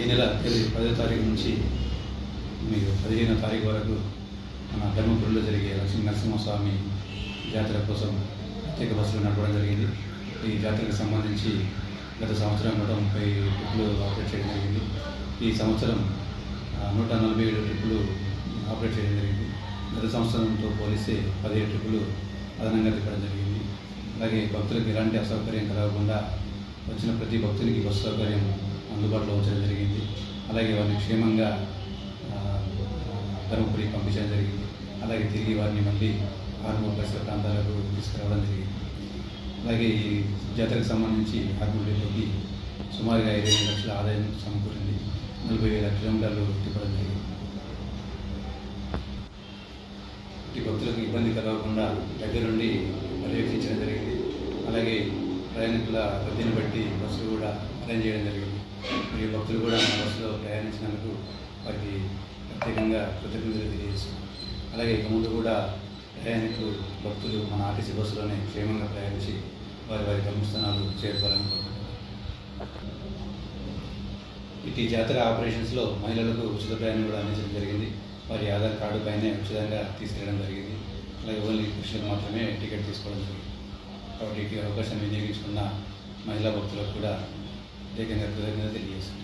ఈ నెల 10వ తారీఖు నుంచి మీరు 15వ తారీఖు వరకు మన ధర్మపురిలో జరిగే లక్ష్మీ నరసింహస్వామి జాతర కోసం ప్రత్యేక బస్సులు నడపడం జరిగింది. ఈ జాతరకు సంబంధించి గత సంవత్సరం 130 ట్రిప్పులు ఆపరేట్ చేయడం జరిగింది. ఈ సంవత్సరం 147 ట్రిప్పులు ఆపరేట్ చేయడం జరిగింది. గత సంవత్సరంతో పోలిస్తే 17 ట్రిప్పులు అదనంగా తిప్పడం జరిగింది. అలాగే భక్తులకు ఎలాంటి అసౌకర్యం కలగకుండా వచ్చిన ప్రతి భక్తునికి బస్సు సౌకర్యం అందుబాటులో ఉంచడం జరిగింది. అలాగే వారిని క్షేమంగా ధర్మపురికి పంపించడం జరిగింది. అలాగే తిరిగి వారిని మళ్ళీ ఆర్మూర్ పరిసర ప్రాంతాలకు తీసుకురావడం జరిగింది. అలాగే ఈ జాతరకు సంబంధించి ఆర్మూర్ డిపోకి సుమారుగా 25 లక్షల ఆదాయం సమకూరింది. 40,000 కిలోమీటర్లు తిప్పడం జరిగింది. ఈ భక్తులకు ఇబ్బంది కలగకుండా దగ్గరుండి పర్యవేక్షించడం జరిగింది. అలాగే ప్రయాణికుల రద్దీని బట్టి బస్సులు కూడా అరేంజ్ చేయడం జరిగింది. మరియు భక్తులు కూడా మన బస్సులో ప్రయాణించినందుకు వారికి ప్రత్యేకంగా కృతజ్ఞతలు తెలియజేస్తున్నాం. అలాగే ఇక ముందు కూడా ప్రయాణికులు భక్తులు మన ఆర్టీసీ బస్సులోనే క్షేమంగా ప్రయాణించి వారి గమ్యస్థానాలు చేరుకోవాలని కోరుకుంటున్నాం. ఈ జాతర ఆపరేషన్స్లో మహిళలకు ఉచిత ప్రయాణం కూడా అందించడం జరిగింది. వారి ఆధార్ కార్డు పైనే ఉచితంగా తీసుకెళ్ళడం జరిగింది. అలాగే ఓన్లీ పురుషులకు మాత్రమే టికెట్ తీసుకోవడం జరిగింది. కాబట్టి ఈ అవకాశాన్ని వినియోగించుకున్న మహిళా భక్తులకు కూడా ప్రత్యేకంగా కృతజ్ఞతలు తెలియజేస్తున్నాం.